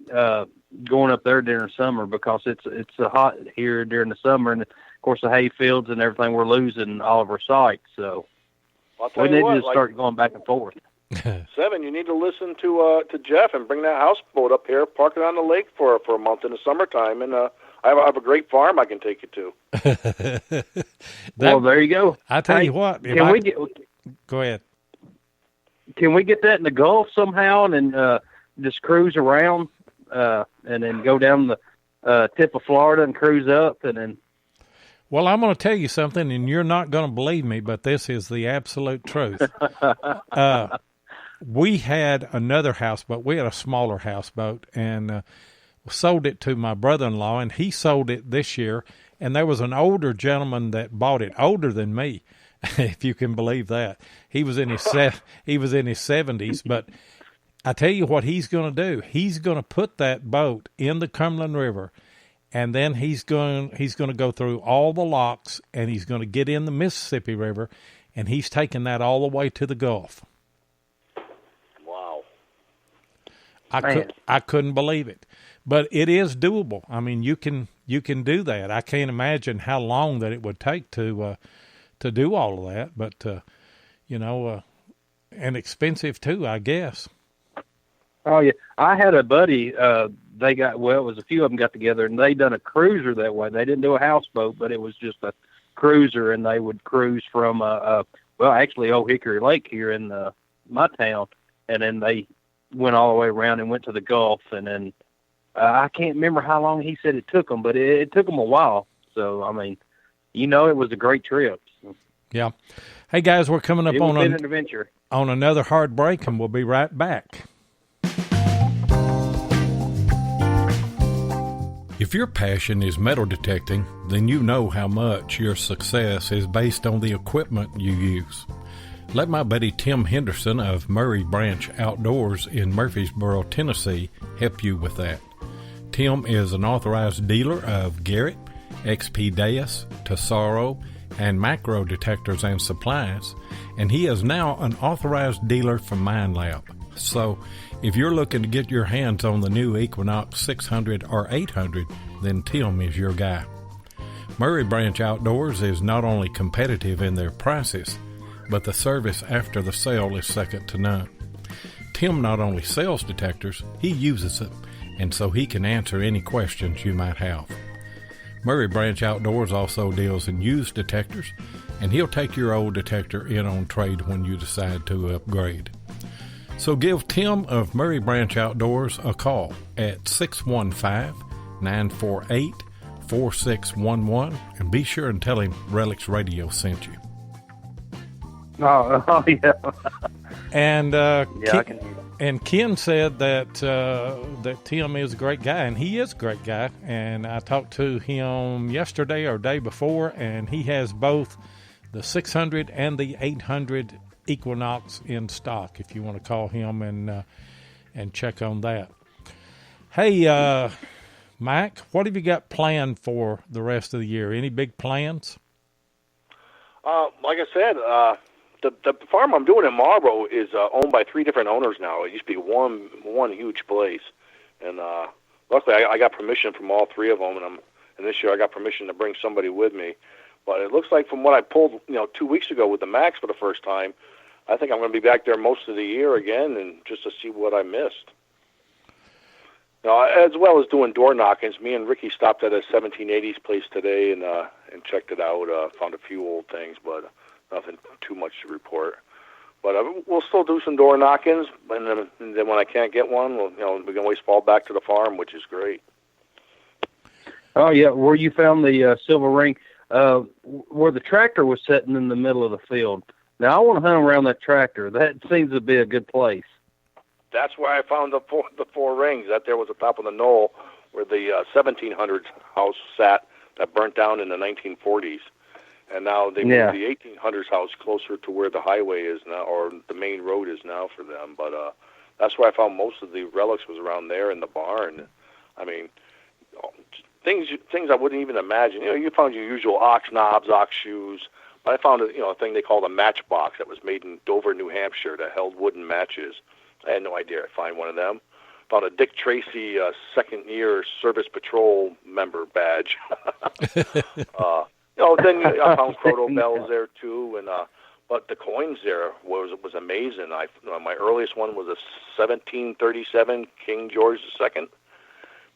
going up there during the summer, because it's hot here during the summer, and of course the hay fields and everything, we're losing all of our sites. So we need to start going back and forth. 7, you need to listen to Jeff and bring that houseboat up here, park it on the lake for a month in the summertime, and I have a great farm I can take you to. Well, there you go. I tell you what. Go ahead. Can we get that in the Gulf somehow, and then just cruise around, and then go down the tip of Florida and cruise up, and then? Well, I'm going to tell you something, and you're not going to believe me, but this is the absolute truth. We had another houseboat. We had a smaller houseboat, and sold it to my brother-in-law, and he sold it this year. And there was an older gentleman that bought it, older than me, if you can believe that. He was in his 70s, but I tell you what he's going to do. He's going to put that boat in the Cumberland River, and then he's going to go through all the locks, and he's going to get in the Mississippi River, and he's taking that all the way to the Gulf. Wow. I couldn't believe it. But it is doable. I mean, you can do that. I can't imagine how long that it would take to do all of that, but and expensive too, I guess. Oh yeah, I had a buddy. It was a few of them got together, and they done a cruiser that way. They didn't do a houseboat, but it was just a cruiser, and they would cruise from actually Old Hickory Lake here in my town, and then they went all the way around and went to the Gulf, and then I can't remember how long he said it took them, but it took them a while. So I mean, it was a great trip. Yeah. Hey guys, we're coming up on an adventure. On another hard break, and we'll be right back. If your passion is metal detecting, then you know how much your success is based on the equipment you use. Let my buddy Tim Henderson of Murray Branch Outdoors in Murfreesboro, Tennessee, help you with that. Tim is an authorized dealer of Garrett, XP Deus, Tesoro, and macro detectors and supplies, and he is now an authorized dealer for MineLab. So if you're looking to get your hands on the new Equinox 600 or 800, then Tim is your guy. Murray Branch Outdoors is not only competitive in their prices, but the service after the sale is second to none. Tim not only sells detectors, he uses them, and so he can answer any questions you might have. Murray Branch Outdoors also deals in used detectors, and he'll take your old detector in on trade when you decide to upgrade. So give Tim of Murray Branch Outdoors a call at 615-948-4611, and be sure and tell him Relics Radio sent you. Oh yeah. And I can hear that. And Ken said that Tim is a great guy, and he is a great guy. And I talked to him yesterday or day before, and he has both the 600 and the 800 Equinox in stock. If you want to call him and check on that. Hey, Mike, what have you got planned for the rest of the year? Any big plans? Like I said, the farm I'm doing in Marlboro is owned by 3 different owners now. It used to be one huge place, and luckily I got permission from all 3 of them, and this year I got permission to bring somebody with me. But it looks like from what I pulled 2 weeks ago with the Max for the first time, I think I'm going to be back there most of the year again, and just to see what I missed. Now, as well as doing door knockings, me and Ricky stopped at a 1780s place today and checked it out. Found a few old things, but nothing too much to report. But we'll still do some door knockings, and then when I can't get one, we can always fall back to the farm, which is great. Oh yeah, where you found the silver ring, where the tractor was sitting in the middle of the field. Now I want to hunt around that tractor. That seems to be a good place. That's where I found the four rings. That there was the top of the knoll where the 1700s house sat that burnt down in the 1940s. And now they moved the 1800s house closer to where the highway is now, or the main road is now for them. But that's where I found most of the relics was around there in the barn. I mean, things I wouldn't even imagine. You found your usual ox knobs, ox shoes. But I found a thing they called a matchbox that was made in Dover, New Hampshire, that held wooden matches. I had no idea I'd find one of them. Found a Dick Tracy second-year Service Patrol member badge. Then I found Croto bells there too, But the coins there was amazing. My earliest one was a 1737 King George II.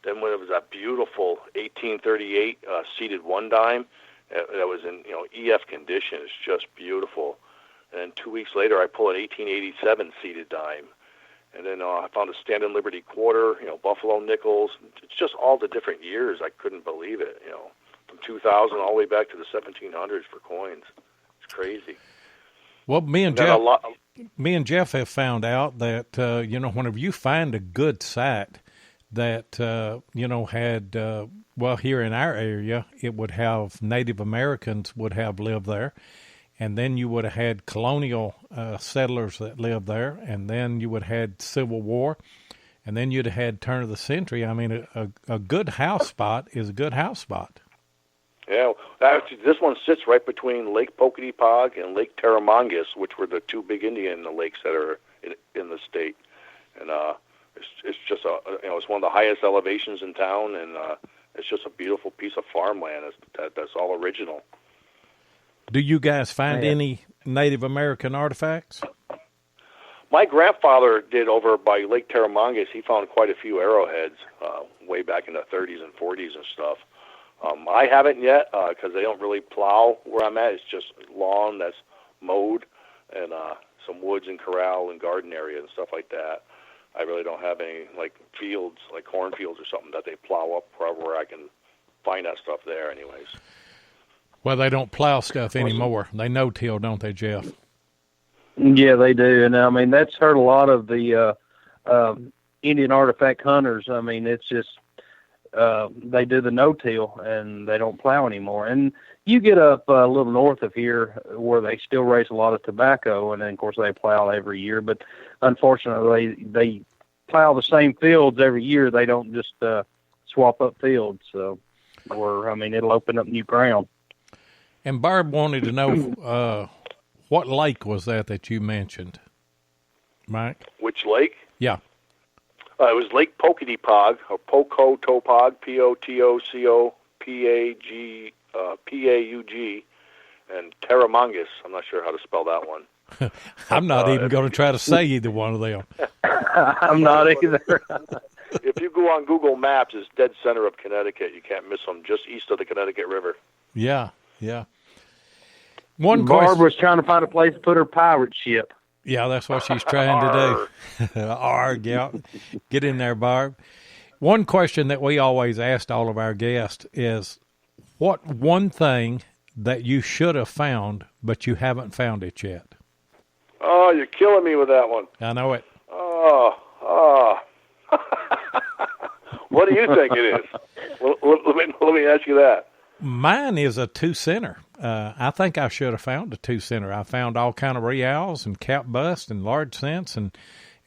Then when it was that beautiful 1838 seated 1 dime, that was in EF condition. It's just beautiful. And then 2 weeks later, I pull an 1887 seated dime. And then I found a Stand-in Liberty quarter, Buffalo nickels. It's just all the different years. I couldn't believe it, from 2000 all the way back to the 1700s for coins. It's crazy. Well, me and Jeff have found out that, whenever you find a good site that, had, here in our area, it would have Native Americans would have lived there. And then you would have had colonial settlers that lived there, and then you would have had Civil War, and then you'd have had turn of the century. I mean, a good house spot is a good house spot. Yeah, actually, this one sits right between Lake Poketipog and Lake Terramongus, which were the 2 big Indian lakes that are in the state. And it's just it's one of the highest elevations in town, and it's just a beautiful piece of farmland that's all original. Do you guys find any Native American artifacts? My grandfather did over by Lake Terramongus. He found quite a few arrowheads way back in the 30s and 40s and stuff. I haven't yet because they don't really plow where I'm at. It's just lawn that's mowed and some woods and corral and garden area and stuff like that. I really don't have any like fields, like cornfields or something that they plow up where I can find that stuff there anyways. Well, they don't plow stuff anymore. They no-till, don't they, Jeff? Yeah, they do. And, I mean, that's hurt a lot of the Indian artifact hunters. I mean, it's just they do the no-till, and they don't plow anymore. And you get up a little north of here where they still raise a lot of tobacco, and then, of course, they plow every year. But, unfortunately, they plow the same fields every year. They don't just swap up fields. So, it'll open up new ground. And Barb wanted to know what lake was that you mentioned, Mike? Which lake? Yeah. It was Lake Poketipog, or Pocotopog, P-O-T-O-C-O-P-A-G-P-A-U-G, and Terramongus. I'm not sure how to spell that one. I'm not even going to try to say either one of them. I'm not either. If you go on Google Maps, it's dead center of Connecticut. You can't miss them, just east of the Connecticut River. Yeah. Barb was trying to find a place to put her pirate ship. Yeah, that's what she's trying to do. Arg, yeah. Get in there, Barb. One question that we always asked all of our guests is, what one thing that you should have found, but you haven't found it yet? Oh, you're killing me with that one. I know it. Oh. What do you think it is? Let me ask you that. Mine is a 2-center. I think I should have found a 2-center. I found all kind of reals and cap bust and large cents and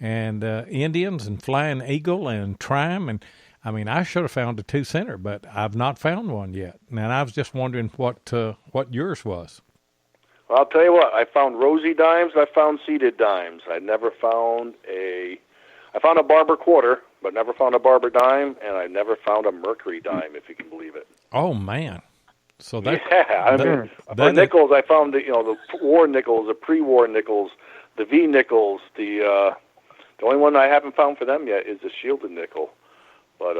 Indians and flying eagle and trime. And I mean, I should have found a 2-center, but I've not found one yet. And I was just wondering what yours was. Well, I'll tell you what. I found rosy dimes. I found seeded dimes. I found a barber quarter, but never found a barber dime, and I never found a mercury dime, if you can believe it. Oh man! So that for nickels, I found the war nickels, the pre-war nickels, the V nickels. The only one I haven't found for them yet is the shielded nickel. But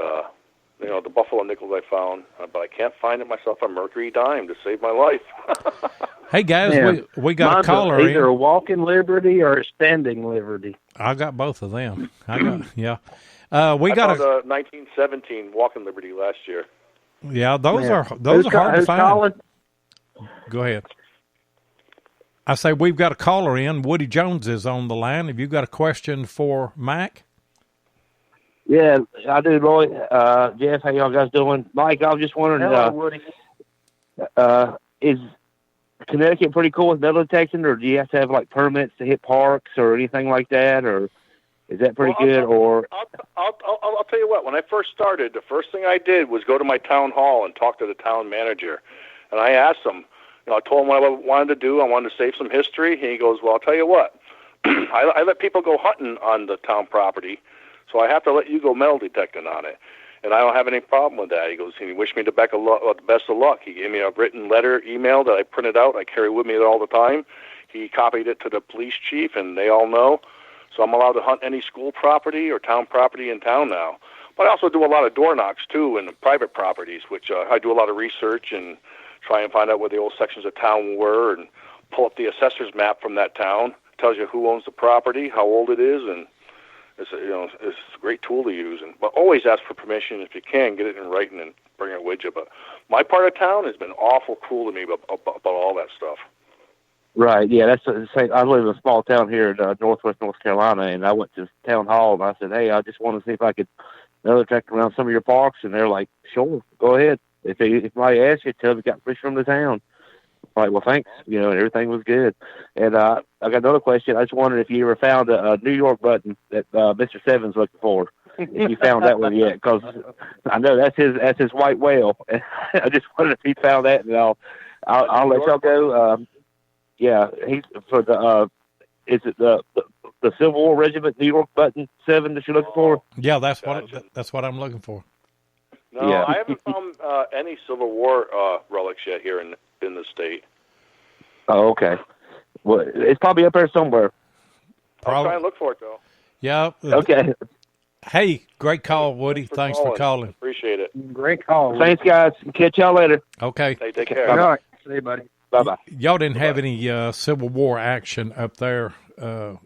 the buffalo nickels I found, but I can't find it myself a mercury dime to save my life. Hey guys, we got a caller either a walking Liberty or a standing Liberty. I got both of them. I found a 1917 walking Liberty last year. Yeah, those are hard to find. Calling? Go ahead. I say we've got a caller in. Woody Jones is on the line. Have you got a question for Mike? Yeah, I do, Roy. Jeff, how y'all guys doing? Mike, I was just wondering, hello, Woody. Is Connecticut pretty cool with metal detecting, or do you have to have like permits to hit parks or anything like that, or is that pretty good? I'll tell you what. When I first started, the first thing I did was go to my town hall and talk to the town manager, and I asked him. I told him what I wanted to do. I wanted to save some history, and he goes, "Well, I'll tell you what. I let people go hunting on the town property, so I have to let you go metal detecting on it." And I don't have any problem with that. He goes, he wished me the best of luck. He gave me a written letter, email that I printed out. I carry with me all the time. he copied it to the police chief, and they all know. So I'm allowed to hunt any school property or town property in town now. But I also do a lot of door knocks, too, in private properties, which I do a lot of research and try and find out where the old sections of town were and pull up the assessor's map from that town. Tells you who owns the property, how old it is, and it's a great tool to use. But always ask for permission if you can. Get it in writing and bring it with you. But my part of town has been awful cool to me about all that stuff. Right, yeah, that's the same. I live in a small town here in northwest North Carolina, and I went to town hall, and I said, hey, I just want to see if I could another tractor around some of your parks, and they're like, sure, go ahead. If somebody asks you, tell them you got permission from the town. I'm like, well, thanks, and everything was good. And I got another question. I just wondered if you ever found a New York button that Mr. Seven's looking for. If you found that one yet, because I know that's his white whale. I just wondered if he found that, and I'll let y'all go. Yeah, he's for the. Is it the Civil War Regiment New York button 7 that you're looking for? Yeah, that's what I'm looking for. No, yeah. I haven't found any Civil War relics yet here in the state. Oh, okay. Well, it's probably up there somewhere. I'll try and look for it, though. Yeah. Okay. Hey, great call, Woody. Thanks for calling. Appreciate it. Great call. Woody. Thanks, guys. Catch y'all later. Okay. Hey, take care. All right. See you, buddy. Bye-bye. Y'all didn't have any Civil War action up there,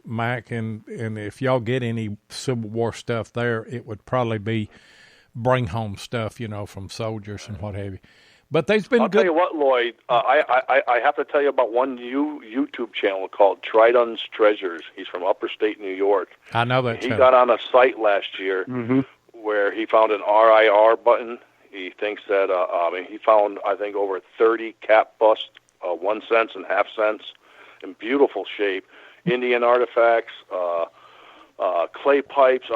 Mike, and if y'all get any Civil War stuff there, it would probably be bring home stuff, from soldiers and what have you. But they've been good. I'll tell you what, Lloyd, I have to tell you about one YouTube channel called Tridon's Treasures. He's from upper state New York. I know that. He got on a site last year where he found an RIR button. He thinks that he found, I think, over 30 cap bust, 1 cent and half cents in beautiful shape, Indian artifacts, clay pipes,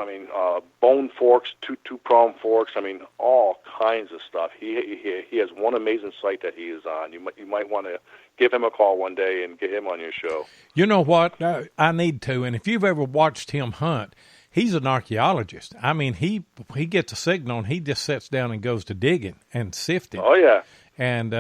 bone forks, two-prong forks, all kinds of stuff. He has one amazing site that he is on. You might want to give him a call one day and get him on your show. You know what? I need to, and if you've ever watched him hunt, he's an archaeologist. He gets a signal, and he just sits down and goes to digging and sifting. Oh, yeah. And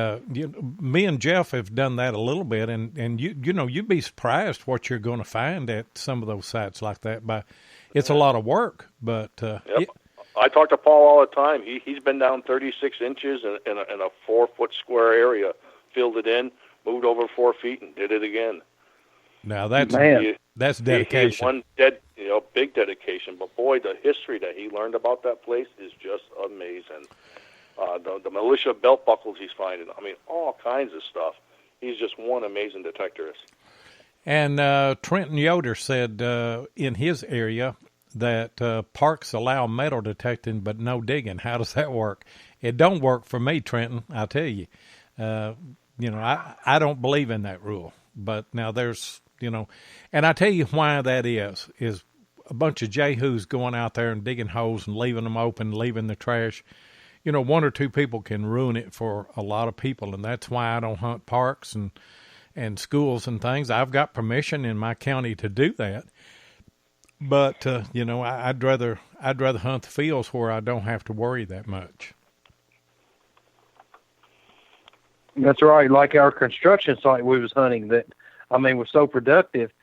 me and Jeff have done that a little bit, and you'd be surprised what you're going to find at some of those sites like that. But it's a lot of work. But yep. I talk to Paul all the time. He's been down 36 inches in a 4-foot square area, filled it in, moved over 4 feet, and did it again. Now that's dedication. Big dedication. But boy, the history that he learned about that place is just amazing. The militia belt buckles he's finding. All kinds of stuff. He's just one amazing detectorist. And Trenton Yoder said in his area that parks allow metal detecting but no digging. How does that work? It don't work for me, Trenton, I'll tell you. I don't believe in that rule. But now there's, and I tell you why that is a bunch of jahoos going out there and digging holes and leaving them open, leaving the trash. 1 or 2 people can ruin it for a lot of people, and that's why I don't hunt parks and schools and things. I've got permission in my county to do that, but I'd rather hunt the fields where I don't have to worry that much. That's right. Like our construction site we was hunting that, was so productive.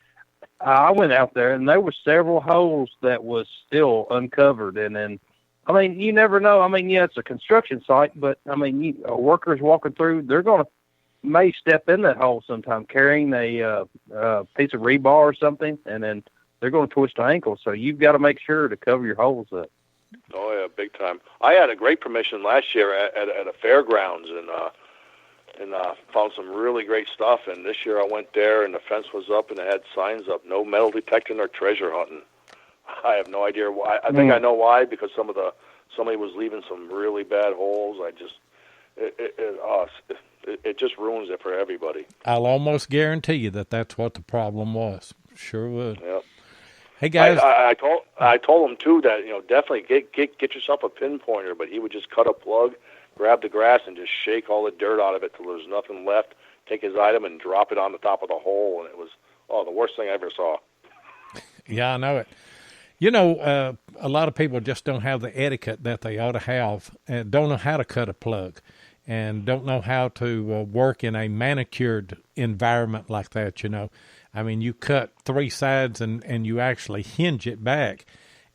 I went out there and there were several holes that was still uncovered, and then. You never know. It's a construction site, but, workers walking through, they're may step in that hole sometime carrying a piece of rebar or something, and then they're going to twist an ankle. So you've got to make sure to cover your holes up. Oh, yeah, big time. I had a great permission last year at a fairgrounds and found some really great stuff. And this year I went there, and the fence was up, and it had signs up, no metal detecting or treasure hunting. I have no idea why. I think I know why, because somebody was leaving some really bad holes. It just ruins it for everybody. I'll almost guarantee you that that's what the problem was. Sure would. Yep. Hey guys, I told him too that definitely get yourself a pinpointer, but he would just cut a plug, grab the grass, and just shake all the dirt out of it till there's nothing left. Take his item and drop it on the top of the hole, and it was the worst thing I ever saw. Yeah, I know it. A lot of people just don't have the etiquette that they ought to have and don't know how to cut a plug. and don't know how to work in a manicured environment like that, you know. I mean, you cut 3 sides and you actually hinge it back,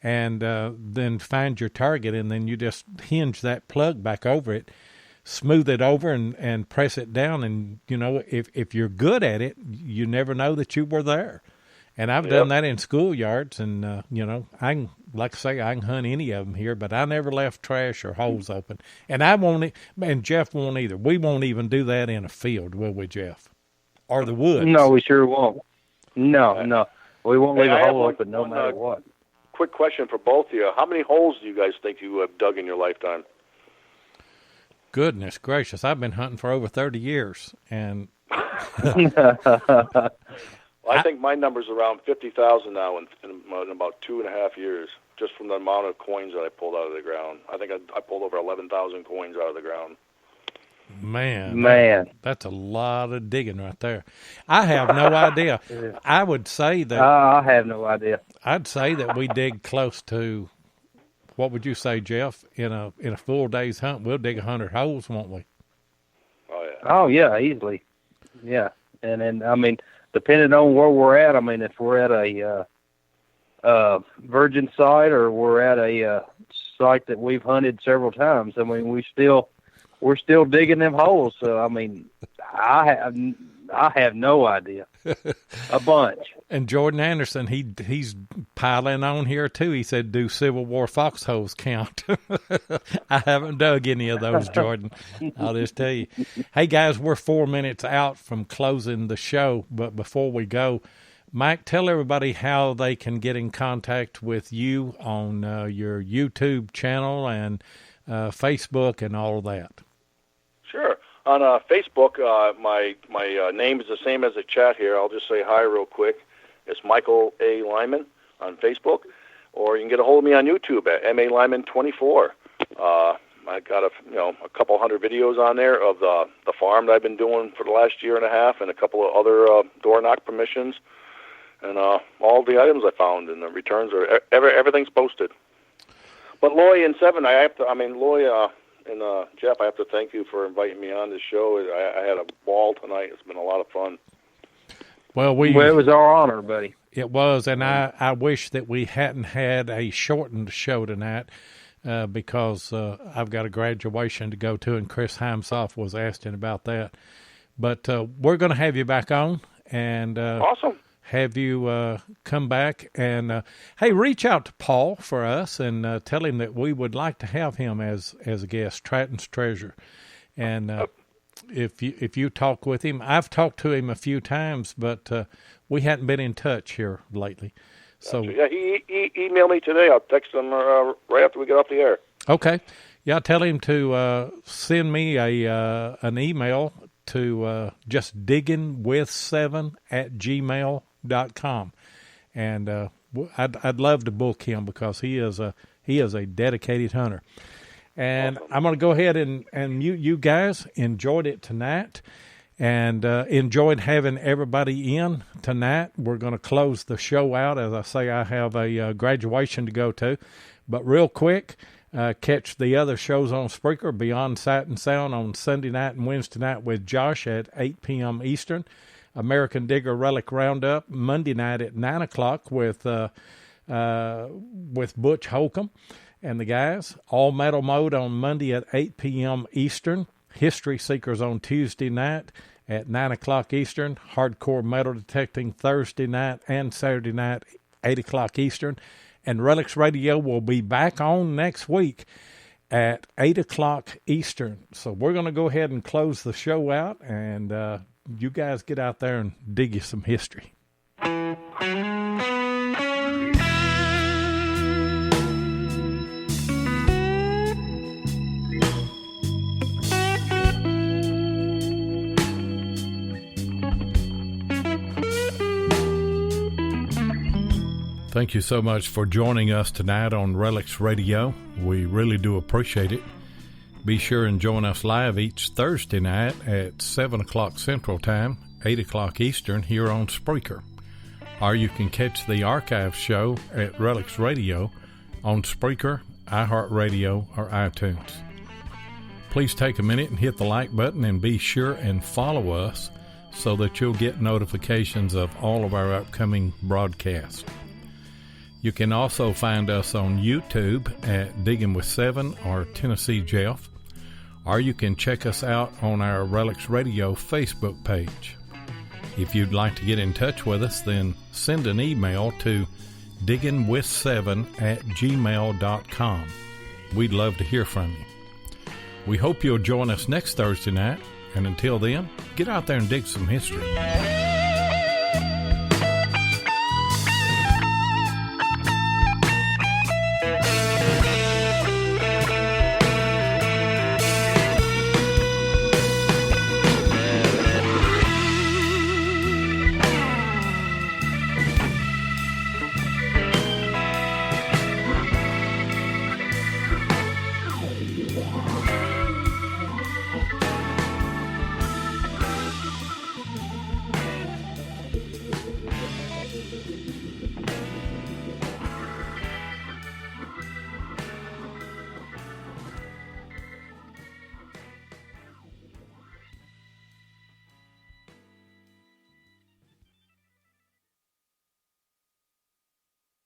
and then find your target, and then you just hinge that plug back over it, smooth it over, and press it down. And, you know, if you're good at it, you never know that you were there. And I've done that in schoolyards, and, you know, like I say, I can hunt any of them here, but I never left trash or holes open. And I won't, and Jeff won't either. We won't even do that in a field, will we, Jeff? Or the woods? No, we sure won't. No. We won't leave a hole open no matter what. Quick question for both of you. How many holes do you guys think you have dug in your lifetime? Goodness gracious. I've been hunting for over 30 years, and I think my number's around 50,000 now in about 2.5 years, just from the amount of coins that I pulled out of the ground. I think I pulled over 11,000 coins out of the ground. Man, that's a lot of digging right there. I have no idea. I would say that I have no idea. I'd say that we dig close to, what would you say, Jeff? In a full day's hunt, we'll dig 100 holes, won't we? Oh yeah, easily. Yeah, and I mean, depending on where we're at, I mean, if we're at a virgin site or we're at a site that we've hunted several times, I mean, we're still digging them holes. So I mean, I have no idea. A bunch. And Jordan Anderson, he's piling on here too. He said, "Do Civil War foxholes count?" I haven't dug any of those, Jordan. I'll just tell you. Hey guys, we're 4 minutes out from closing the show, but before we go, Mike, tell everybody how they can get in contact with you on your YouTube channel and Facebook and all of that. Sure. On Facebook, my name is the same as the chat here. I'll just say hi real quick. It's Michael A. Lyman on Facebook, or you can get a hold of me on YouTube at M.A. Lyman 24. I got a couple hundred videos on there of the farm that I've been doing for the last year and a half, and a couple of other door knock permissions, and all the items I found, and the returns are everything's posted. But Loy and Seven, Loy. And Jeff, I have to thank you for inviting me on this show. I had a ball tonight. It's been a lot of fun. Well, it was our honor, buddy. It was, and I wish that we hadn't had a shortened show tonight because I've got a graduation to go to, and Chris Heimsoff was asking about that. But we're going to have you back on, and awesome. Have you come back and hey, reach out to Paul for us and tell him that we would like to have him as a guest, Stratton's Treasure. And if you talk with him, I've talked to him a few times, but we hadn't been in touch here lately. So yeah, he emailed me today. I'll text him right after we get off the air. Okay, yeah, tell him to send me an email to just diggingwith7@gmail.com, and I'd love to book him because he is a dedicated hunter. And awesome. I'm going to go ahead and mute you guys. Enjoyed it tonight, and enjoyed having everybody in tonight. We're going to close the show out. As I say, I have a graduation to go to, but real quick, catch the other shows on Spreaker, Beyond Sight and Sound on Sunday night and Wednesday night with Josh at 8 p.m. Eastern. American Digger Relic Roundup Monday night at 9 o'clock with Butch Holcomb and the guys. All Metal Mode on Monday at 8 p.m. Eastern. History Seekers on Tuesday night at 9 o'clock Eastern. Hardcore Metal Detecting Thursday night and Saturday night, 8 o'clock Eastern. And Relics Radio will be back on next week at 8 o'clock Eastern. So we're going to go ahead and close the show out, and you guys get out there and dig you some history. Thank you so much for joining us tonight on Relics Radio. We really do appreciate it. Be sure and join us live each Thursday night at 7 o'clock Central Time, 8 o'clock Eastern here on Spreaker. Or you can catch the archive show at Relics Radio on Spreaker, iHeartRadio, or iTunes. Please take a minute and hit the like button, and be sure and follow us so that you'll get notifications of all of our upcoming broadcasts. You can also find us on YouTube at Digging with 7 or Tennessee Jeff, or you can check us out on our Relics Radio Facebook page. If you'd like to get in touch with us, then send an email to diggingwith7@gmail.com. We'd love to hear from you. We hope you'll join us next Thursday night, and until then, get out there and dig some history.